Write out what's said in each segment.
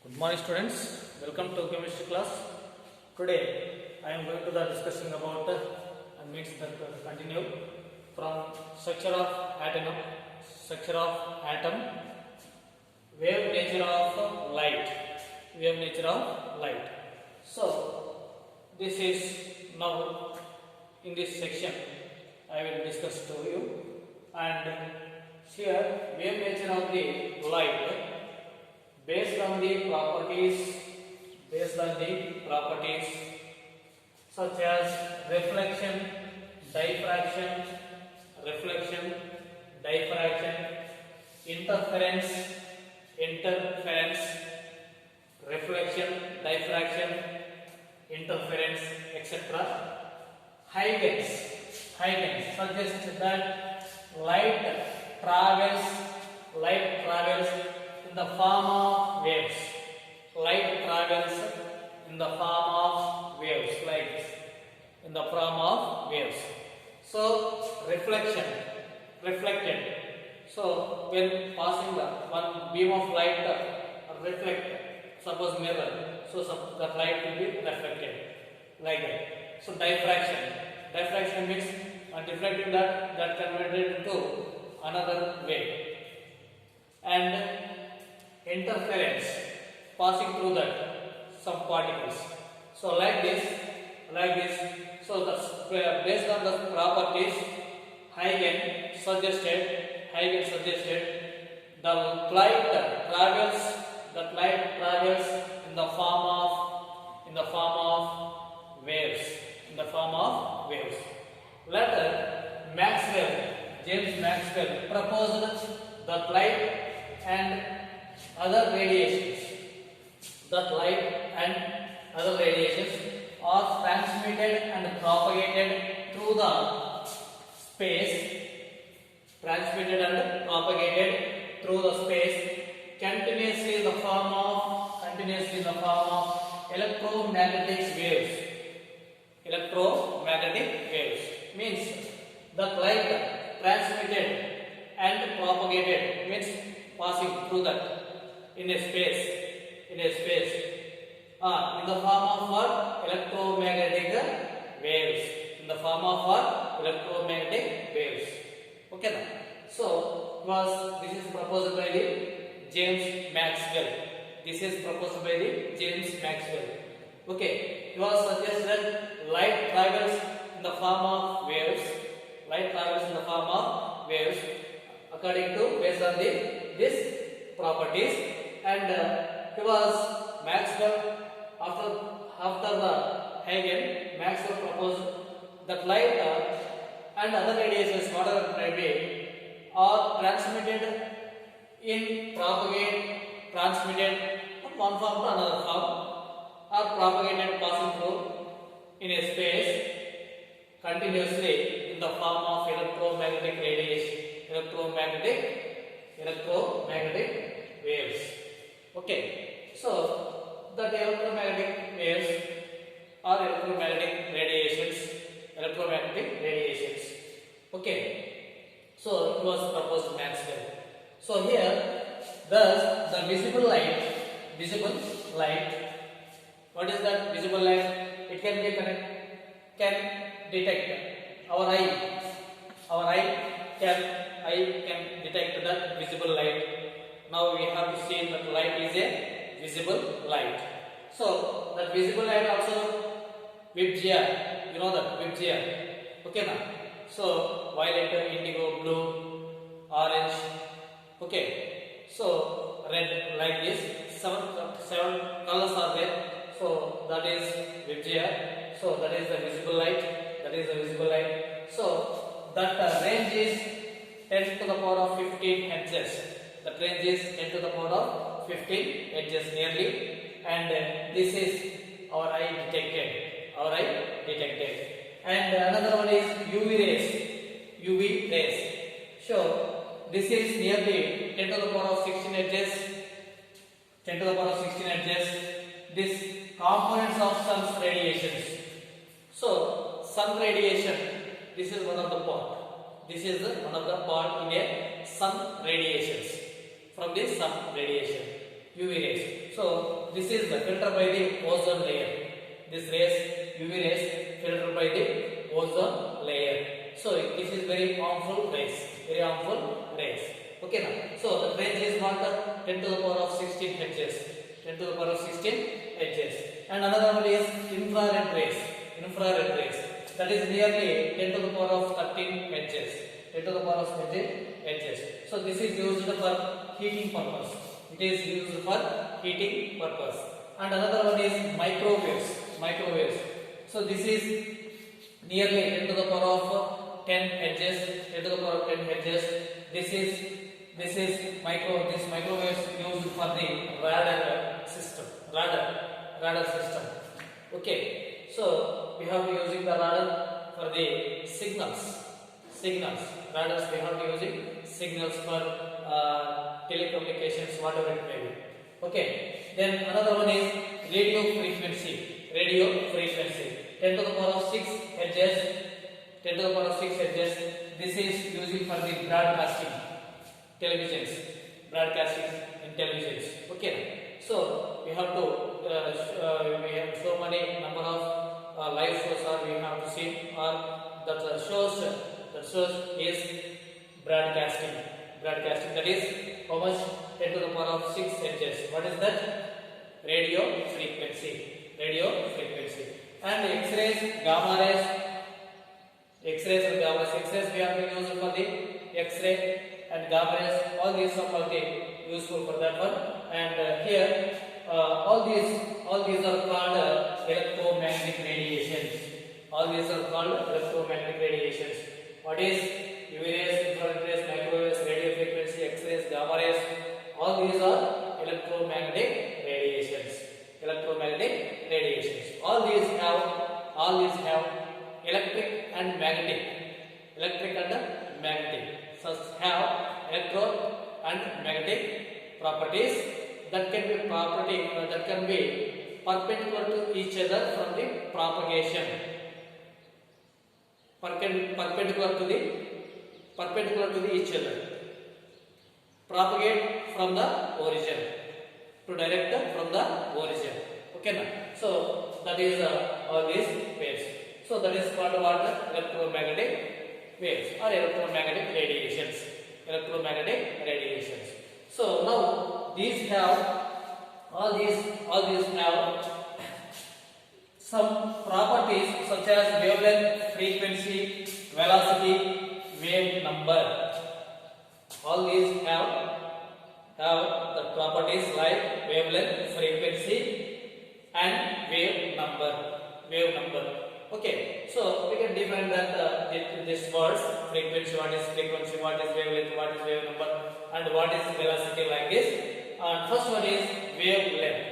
Good morning students, welcome to chemistry class. Today I am going to the discussing about means that continue from structure of atom, wave nature of light. So this is now in this section I will discuss to you, and here wave nature of the light based on the properties such as reflection, diffraction, interference, reflection, diffraction, interference, etc. Huygens suggests that light travels in the form of waves. Light travels in the form of waves, like this, in the form of waves. So reflected. So when passing the one beam of light reflect, suppose mirror, so that light will be reflected like that. So diffraction means deflecting that converted to another way, and interference, passing through that some particles. So like this. So based on the properties, Huygens suggested that light travels in the form of waves. Later, James Maxwell proposed that light and other radiations are transmitted and propagated through the space, continuously in the form of electromagnetic waves. Means that light transmitted and propagated means passing through that in a space in the form of what? Electromagnetic waves. Okay now. So this is proposed by the James Maxwell. Okay, it was suggested light travels in the form of waves. According to based on these properties, and it was Maxwell after the Huygens. Maxwell proposed that light and other radiations, whatever it may be, are transmitted from one form to another form, are propagated passing through in a space continuously in the form of electromagnetic waves. Okay, so that electromagnetic waves are electromagnetic radiations. Okay, so it was proposed Maxwell. So here, thus the visible light. What is that visible light? It can detect. Our eye can detect that visible light. Now we have to see that light is a visible light. So that visible light also VIBGYOR. You know that VIBGYOR. Okay now. So violet, indigo, blue, orange. Okay. So red, like this. Seven colors are there. So that is VIBGYOR. So that is the visible light. So that range is 10 to the power of 15 hertz. That range is 10 to the power of 15 hertz nearly, and this is our eye detected. And another one is UV rays. So this is nearly 10 to the power of 16 hertz. This components of sun's radiations. So sun radiation, this is one of the part. This is one of the part in a sun radiations. From this sun radiation. UV rays. So this is filtered by the ozone layer. This rays, UV rays, filtered by the ozone layer. So this is very harmful rays. Very harmful rays. Okay now. So the range is not 10 to the power of 16 Hz. 10 to the power of 16 Hz. And another one is infrared rays. Infrared rays. That is nearly 10 to the power of 13 Hz. 10 to the power of 13 Hz. So this is used for heating purpose. It is used for heating purpose. And another one is microwaves. Microwaves. So this is nearly 10 to the power of 10 Hz. 10 to the power of 10 Hz. This is microwaves used for the radar system. Radar system. Okay. So we have to using the radar for the signals. Radars we have to using signals for telecommunications, whatever it may be. Okay. Then another one is radio frequency. 10 to the power of 6 Hz. 10 to the power of 6 Hz. This is using for the broadcasting televisions. Broadcasting in televisions. Okay. So we have to we have so many number of live shows or we have to see or that shows is broadcasting. That is how much? 10 to the power of 6 Hz. What is that? Radio frequency. And X-rays, gamma rays. X-rays and gamma rays. X-rays we have to use for the X-ray and gamma rays. All these are useful for that one. And here all these are called electromagnetic radiations. What is UV rays, infrared rays, microwaves, radio frequency, X-rays, gamma rays? All these are electromagnetic radiations. All these have electric and magnetic. So have electro and magnetic properties that can be perpendicular to each other from the propagation. Perpendicular to each other. Propagate from the origin. To direct from the origin. Okay now. So that is all these waves. So that is called electromagnetic waves or electromagnetic radiations. So now all these have some properties such as wavelength, frequency, velocity, wave number. All these have the properties like wavelength, frequency, and wave number. Okay, so we can define that these words: frequency, what is frequency, what is wavelength, what is wave number, and what is velocity, like this. And first one is wavelength.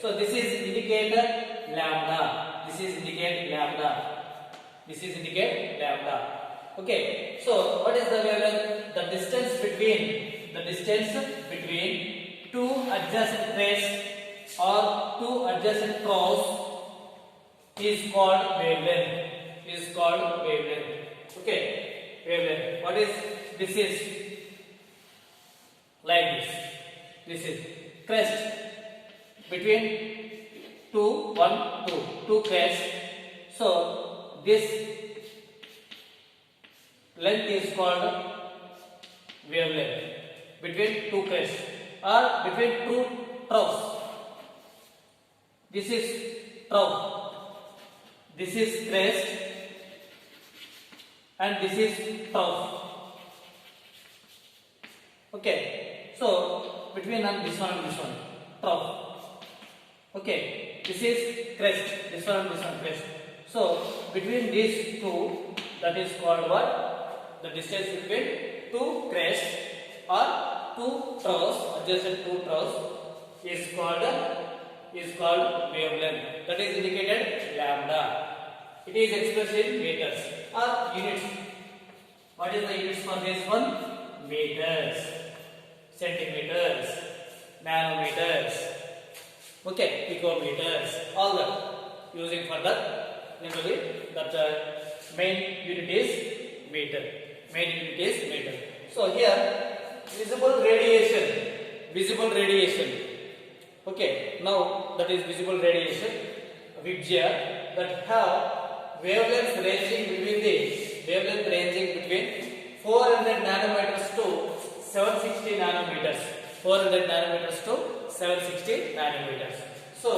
So this is indicator lambda. Okay. So what is the wavelength? The distance between two adjacent rays or two adjacent troughs is called wavelength. Okay. Wavelength. What is this? Is like this. This is crest between two crests. So this length is called wavelength between two crests or between two troughs. This is trough. This is crest and this is trough. Okay. So between this one trough. Okay. This is crest. This one crest. So between these two, that is called what? The distance between two crests or two troughs, adjacent two troughs, is called wavelength. That is indicated lambda. It is expressed in meters or units. What is the units for this one? Meters, centimeters, nanometers, okay, picometers, all that using for that. Generally, that main unit is meter. So here visible radiation visible radiation. Okay, now that is visible radiation, Vibgyor, that have wavelengths ranging between 400 nanometers to 760 nanometers. 400 nanometers to 760 nanometers. So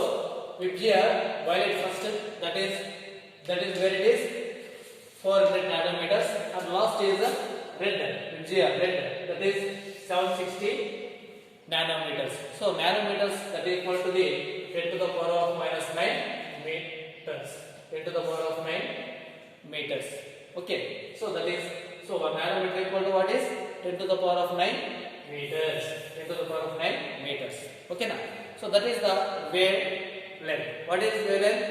Vibgyor violet first, that is where it is 400 nanometers, and last is red, Vibgyor red, that is 760 nanometers. So nanometers, that is equal to the 10 to the power of minus 9 meters. 10 to the power of 9 meters. Okay. So that is, so 1 nanometer equal to what is 10 to the power of 9 meters. 10 to the power of 9 meters. Okay now. So that is the wavelength. What is wavelength?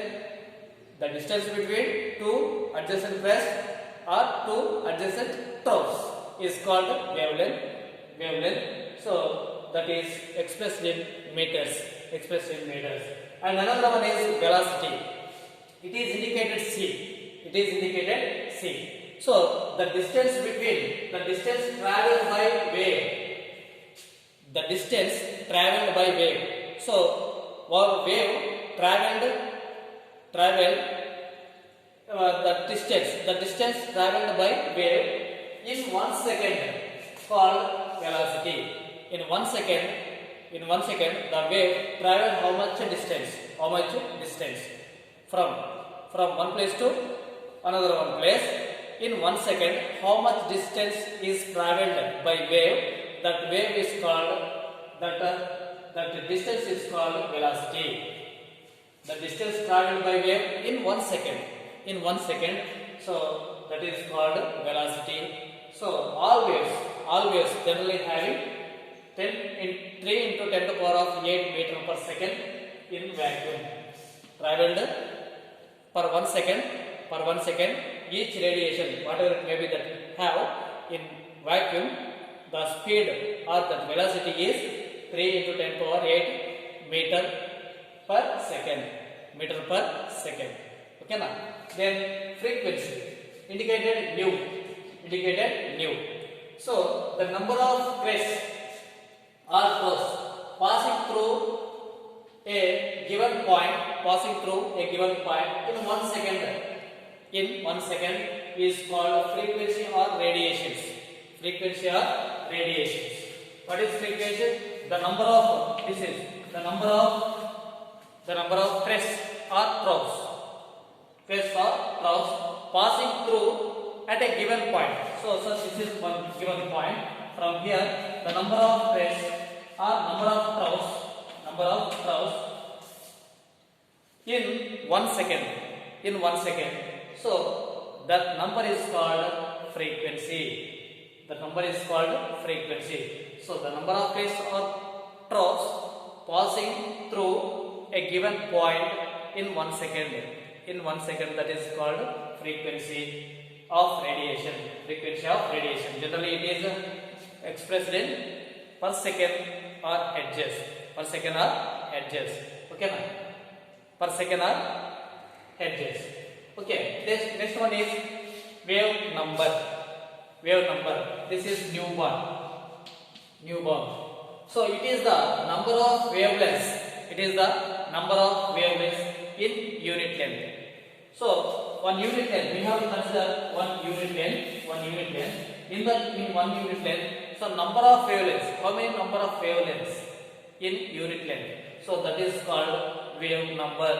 The distance between two adjacent crests or two adjacent troughs is called wavelength. So that is expressed in meters. And another one is velocity. It is indicated c. So the distance traveled by wave. So our wave traveled the distance traveled by wave in 1 second called velocity. In 1 second, the wave traveled how much distance? From one place to another one place. In 1 second, how much distance is traveled by wave? That wave is called, that distance is called velocity. The distance traveled by wave in 1 second. So that is called velocity. So all waves generally having 3 into 10 to the power of 8 meter per second in vacuum traveled per 1 second. Each radiation, whatever it may be that have in vacuum, the speed or the velocity is 3 into 10 to the power 8 meter per second. Okay now. Then frequency indicated nu. So the number of crests or troughs passing through a given point in 1 second. In 1 second is called frequency or radiations. What is frequency? The number of crests or troughs passing through at a given point. So this is one given point. From here, the number of crests or number of troughs in 1 second. So that number is called frequency. So the number of crests or troughs passing through a given point in 1 second. That is called frequency of radiation. Generally it is expressed in per second or hertz. Okay now. Per second or hertz. Okay. Next one is wave number. This is newborn. So it is the number of wavelengths. In unit length. So 1 unit length, we have to consider 1 unit length. In 1 unit length, so number of wavelengths. How many number of wavelengths in unit length? So that is called wave number.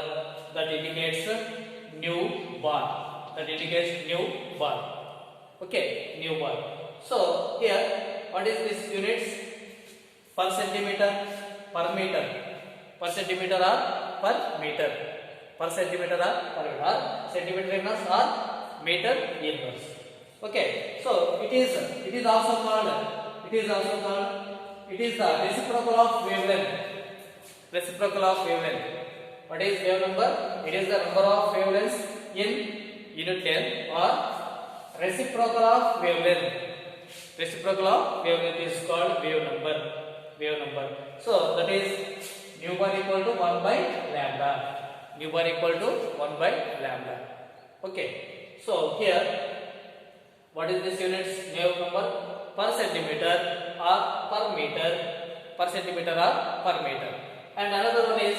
That indicates newborn. Okay, newborn. So here, what is this units? Per centimeter, per meter. Per centimeter or per meter. Per centimeter or per meter. Or centimeter inverse or meter inverse. Okay. So it is also called. It is the reciprocal of wavelength. What is wave number? It is the number of wavelengths in unit length or reciprocal of wavelength. Is called wave number. So that is nu bar equal to 1 by lambda. Okay. So here, what is this units? Wave number per centimeter or per meter. per centimeter or per meter. And another one is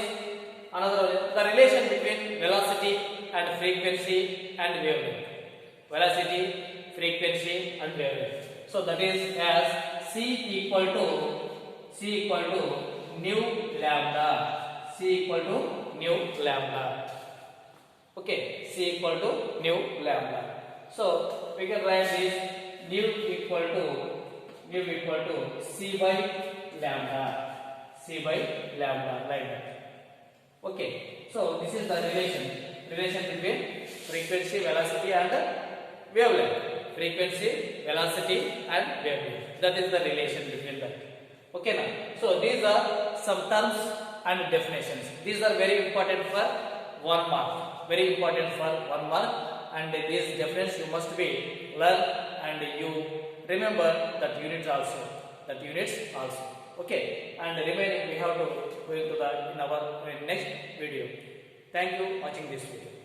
the relation between velocity and frequency and wavelength. Velocity, frequency and wavelength. So that is as c equal to nu lambda. C equal to nu lambda. Okay, c equal to nu lambda. So we can write this nu equal to c by lambda. C by lambda like that. Okay, so this is the relation between frequency, velocity and wavelength. Frequency, velocity and wavelength. That is the relation between them. Okay now. So these are some terms and definitions. These are very important for 1 mark. Very important for 1 mark. And these definitions you must be learn and you remember that units also. Okay. And remaining we have to go into the in our next video. Thank you watching this video.